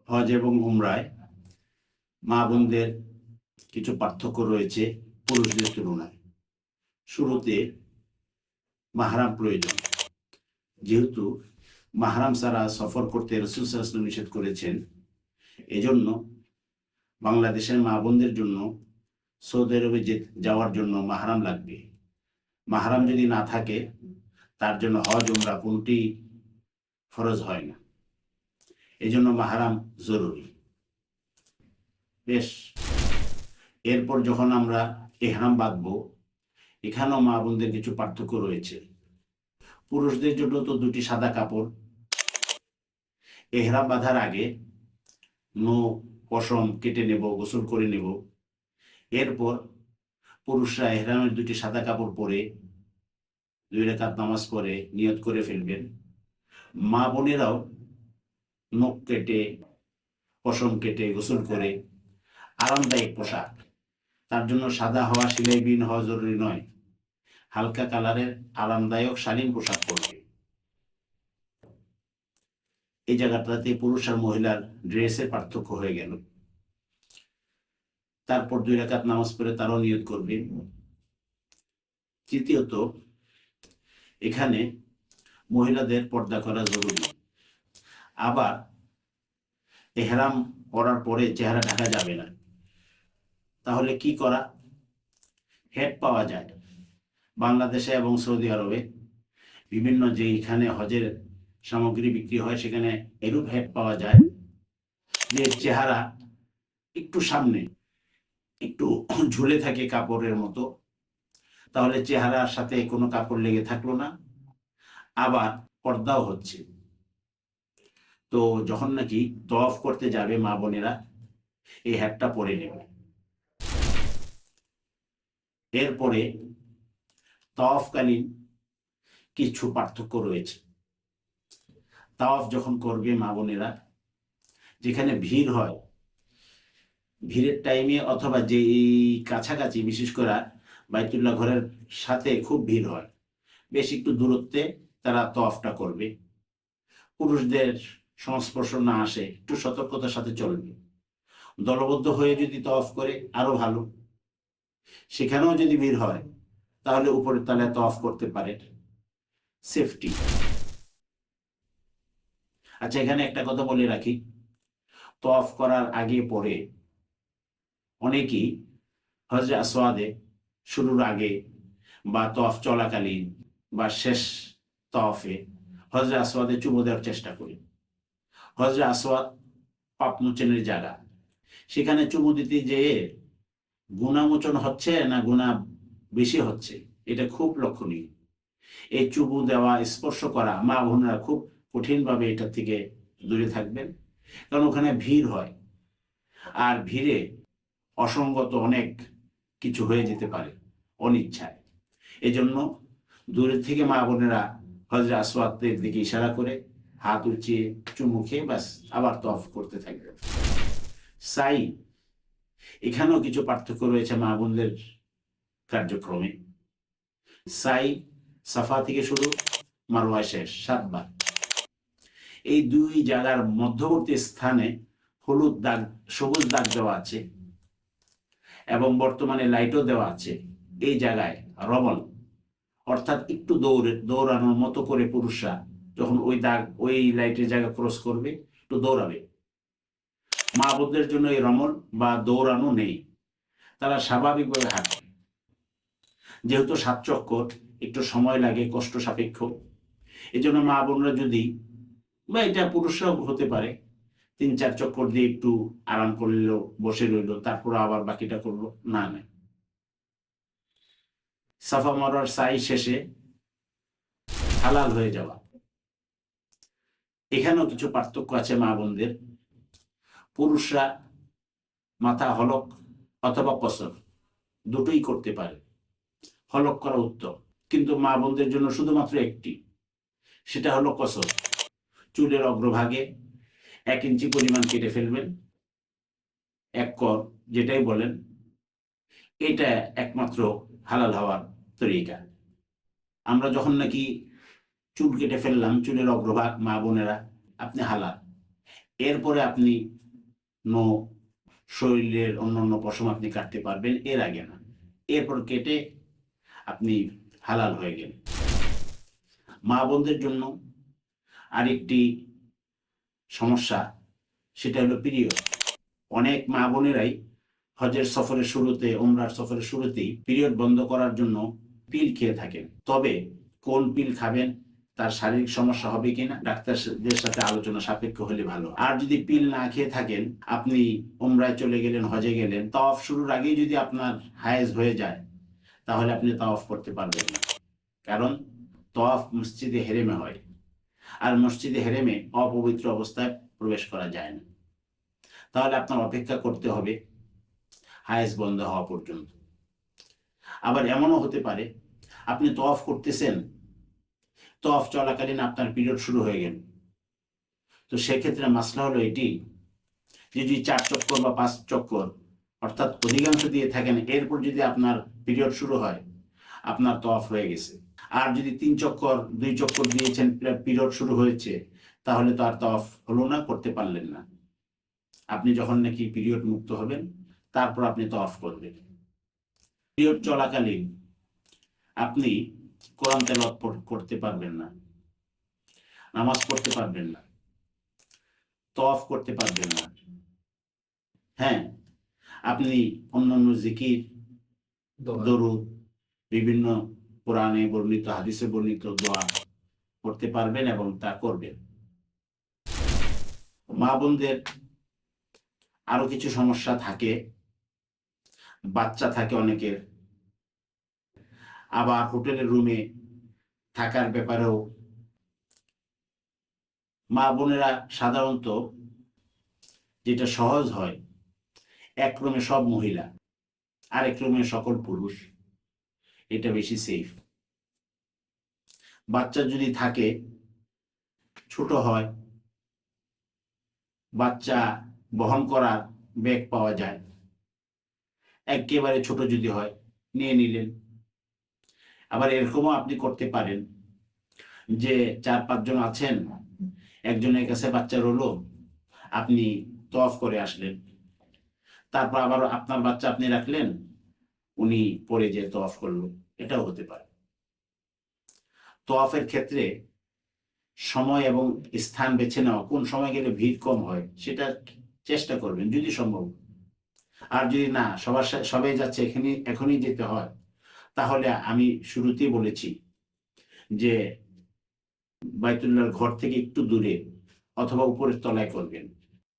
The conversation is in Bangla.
হজ এবং উমরায় মা বোনদের কিছু পার্থক্য রয়েছে পুরুষদের তুলনায়। শুরুতে মাহরাম প্রয়োজন, যেহেতু মাহরাম ছাড়া সফর করতে রাসূল সাল্লাল্লাহু আলাইহি ওয়াসাল্লাম নিষেধ করেছেন। এজন্য বাংলাদেশের মা বোনদের জন্য সৌদি আরবে যাওয়ার জন্য মাহরাম লাগবে। মাহরাম যদি না থাকে তার জন্য হজ উমরা কোনটি ফরজ হয় না। এজন্য মাহরাম জরুরি। বেশ, এরপর যখন আমরা ইহরাম বাঁধবো, এখানেও মা বোনদের কিছু পার্থক্য রয়েছে। পুরুষদের জন্য তো দুটি সাদা কাপড়। ইহরাম বাঁধার আগে পশম কেটে নেব, গোসল করে নেব। এরপর পুরুষরা ইহরামের দুটি সাদা কাপড় পরে 2 রাকাত নামাজ পড়ে নিয়ত করে ফেলবেন। মা বোনেরাও নখ কেটে, পশম কেটে, গোসল করে আরামদায়ক পোশাক, তার জন্য সাদা হওয়া, সেলাইবিহীন হওয়া জরুরি নয়, হালকা কালারের আরামদায়ক শালীন পোশাক পরবে। এই জায়গাটাতে পুরুষ আর মহিলার ড্রেসের পার্থক্য হয়ে গেল। তারপর 2 রাকাত নামাজ পড়ে তারাও নিয়ত করবে। তৃতীয়ত, এখানে মহিলাদের পর্দা করা জরুরি। আবার ইহরাম পরার পরে চেহারা ঢাকা যাবে না। তাহলে কি করা? হেড পাওয়া যায় বাংলাদেশে এবং সৌদি আরবে বিভিন্ন যে এখানে হজের সামগ্রী বিক্রি হয়, সেখানে এরূপ হেড পাওয়া যায় যে চেহারা একটু সামনে একটু ঝুলে থাকে কাপড়ের মতো। তাহলে চেহারার সাথে কোনো কাপড় লেগে থাকলো না, আবার পর্দাও হচ্ছে। তো যখন নাকি তওয়াফ করতে যাবে মা বোনেরা এই হ্যাটটা পরে নেবে। এরপরে তাওয়াফকালীন কিছু পার্থক্য রয়েছে। তাওয়াফ যখন করবে মা বোনেরা, যেখানে ভিড় হয়, ভিড়ের টাইমে অথবা যে কাছাকাছি, বিশেষ করে বাইতুল্লাহ ঘরের সাথে খুব ভিড় হয়, বেশ একটু দূরত্বে তারা তাওয়াফটা করবে। পুরুষদের সংস্পর্শ না আসে, একটু সতর্কতার সাথে চলবে। দলবদ্ধ হয়ে যদি তাওয়াফ করে আরো ভালো। সেখানেও যদি ভিড় হয় তাহলে উপরের তলায় তাওয়াফ করতে পারে, সেফটি। আচ্ছা, এখানে একটা কথা বলে রাখি, তাওয়াফ করার আগে পরে অনেকেই হজরে আসওয়াদে শুরুর আগে বা তাওয়াফ চলাকালীন বা শেষ তাওয়াফে হজরে আসওয়াদে চুমু দেওয়ার চেষ্টা করি। হজরে আসওয়াদ পাপ মোচনের জায়গা, সেখানে চুমু দিতে যেয়ে গুনামোচন হচ্ছে না গুনাহ বেশি হচ্ছে, এটা খুব লক্ষণীয়। এই চুমু দেওয়া, স্পর্শ করা, মা বোনেরা খুব কঠিনভাবে এটা থেকে দূরে থাকবেন, কারণ ওখানে ভিড় হয়। আর ভিড়ে অসঙ্গত অনেক কিছু হয়ে যেতে পারে অনিচ্ছায়। এজন্য দূরের থেকে মা বোনেরা হজরে আসওয়াদের দিকে ইশারা করে হাত উঁচিয়ে চুমু খেয়ে ব্যাস আবার তাওয়াফ করতে থাকবে। সাই, এখানেও কিছু পার্থক্য রয়েছে মা বোনদের কার্যক্রমে। সাই সাফা থেকে শুরু, মারওয়া শেষ, 7 বার। এই 2 জায়গার মধ্যবর্তী স্থানে হলুদ দাগ, সবুজ দাগ দেওয়া আছে এবং বর্তমানে লাইটও দেওয়া আছে। এই জায়গায় রমল, অর্থাৎ একটু দৌড়ানোর মতো করে পুরুষরা যখন ওই দাগ, ওই লাইটের জায়গা ক্রস করবে, একটু দৌড়াবে। মা বোনদের জন্য এই রমল বা দৌড়ানো নেই, তারা স্বাভাবিকভাবে হাঁটে। যেহেতু 7 চক্কর একটু সময় লাগে, কষ্ট সাপেক্ষ। এই জন্য মা বোনরা যদি, বা এটা পুরুষরাও হতে পারে, 3-4 চক্কর দিয়ে একটু আরাম করলো, বসে রইলো, তারপর আবার বাকিটা করলো, না। সাফা মারওয়ার সাই শেষে হালাল হয়ে যাওয়া। এখানেও কিছু পার্থক্য আছে মা বোনদের। পুরুষরা মাথা হলক অথবা কসর দুটোই করতে পারে, হলক করা উত্তম। কিন্তু মা বোনদের জন্য শুধুমাত্র একটি, সেটা হলো কসর। চুলের অগ্রভাগে 1 ইঞ্চি পরিমাণ কেটে ফেলবেন, 1 কর যেটাই বলেন, এটা একমাত্র হালাল হওয়ার তরিকা। আমরা যখন নাকি চুল কেটে ফেললাম, চুলের অগ্রভাগ, মা বোনেরা আপনি হালাল। এরপরে আপনি নো শরীরের অন্যান্য পশম আপনি কাটতে পারবেন, এর আগে না। এরপর কেটে আপনি হালাল হয়ে গেলেন। মা বোনদের জন্য আরেকটি সমস্যা, সেটা হলো পিরিয়ড। অনেক মা বোনেরাই হজের সফরের শুরুতে, ওমরার সফরের শুরুতেই পিরিয়ড বন্ধ করার জন্য পিল খেয়ে থাকেন। তবে কোন পিল খাবেন, তার শারীরিক সমস্যা হবে কিনা ডাক্তারদের সাথে আলোচনা সাপেক্ষ হলে ভালো। আর যদি পিল না খেয়ে থাকেন, আপনি ওমরায় চলে গেলেন, হজে গেলেন, তাওয়াফ শুরুর আগেই যদি আপনার হায়েজ হয়ে যায়, তাহলে আপনি তাওয়াফ করতে পারবেন না। কারণ তাওয়াফ মসজিদে হেরেমে হয়, আর মসজিদে হেরেমে অপবিত্র অবস্থায় প্রবেশ করা যায় না। তাহলে আপনার অপেক্ষা করতে হবে হায়েজ বন্ধ হওয়া পর্যন্ত। আবার এমনও হতে পারে আপনি তওয়াফ করতেছেন, তওয়াফ চলাকালীন আপনার পিরিয়ড শুরু হয়ে গেল। তো সেক্ষেত্রে মাসলা হলো এটি যে যদি 4 চক্কর বা 5 চক্কর অর্থাৎ অধিকাংশ দিয়ে থাকেন, এরপর যদি আপনার পিরিয়ড শুরু হয়, আপনার তওয়াফ হয়ে গেছে। আর যদি 3 চক্কর 2 চক্কর দিয়েছেন, পিরিয়ড শুরু হয়েছে, তাহলে তো আর তওয়াফ হলো না, করতে পারলেন না। আপনি যখন নাকি পিরিয়ড মুক্ত হবেন, তারপর আপনি তওয়াফ করবেন। পিরিয়ড চলাকালীন আপনি কোরআন তেলাওয়াত করতে পারবেন না, নামাজ পড়তে পারবেন না, তওয়াফ করতে পারবেন না। হ্যাঁ, আপনি অন্যান্য জিকির, দরুদ, বিভিন্ন কোরআনে বর্ণিত, হাদিসে বর্ণিত দোয়া করতে পারবেন এবং তা করবেন। মা বোনদের আরো কিছু সমস্যা থাকে, বাচ্চা থাকে অনেকের, আবার হোটেলের রুমে থাকার ব্যাপারেও মা বোনেরা সাধারণত যেটা সহজ হয়, এক রুমে সব মহিলা, আরেক রুমে সকল পুরুষ, এটা বেশি সেফ। বাচ্চা যদি থাকে, ছোট হয়, বাচ্চা বহন করার ব্যাগ পাওয়া যায়, একেবারে ছোট যদি হয় নিয়ে নিলেন। আবার এরকমও আপনি করতে পারেন যে 4-5 জন আছেন, একজনের কাছে বাচ্চা রইলো, আপনি তওয়াফ করে আসলেন, তারপর আবার আপনার বাচ্চা আপনি রাখলেন, উনি পরে যে তওয়াফ করলো, এটাও হতে পারে। তওয়াফের ক্ষেত্রে সময় এবং স্থান বেছে নেওয়া, কোন সময় গেলে ভিড় কম হয়, সেটা চেষ্টা করবেন যদি সম্ভব। আর যদি না সবাই যাচ্ছে, এখনই যেতে হয়, তাহলে আমি শুরুতেই বলেছি যে বাইতুল্লাহর ঘর থেকে একটু দূরে অথবা উপরের তলায় করবেন।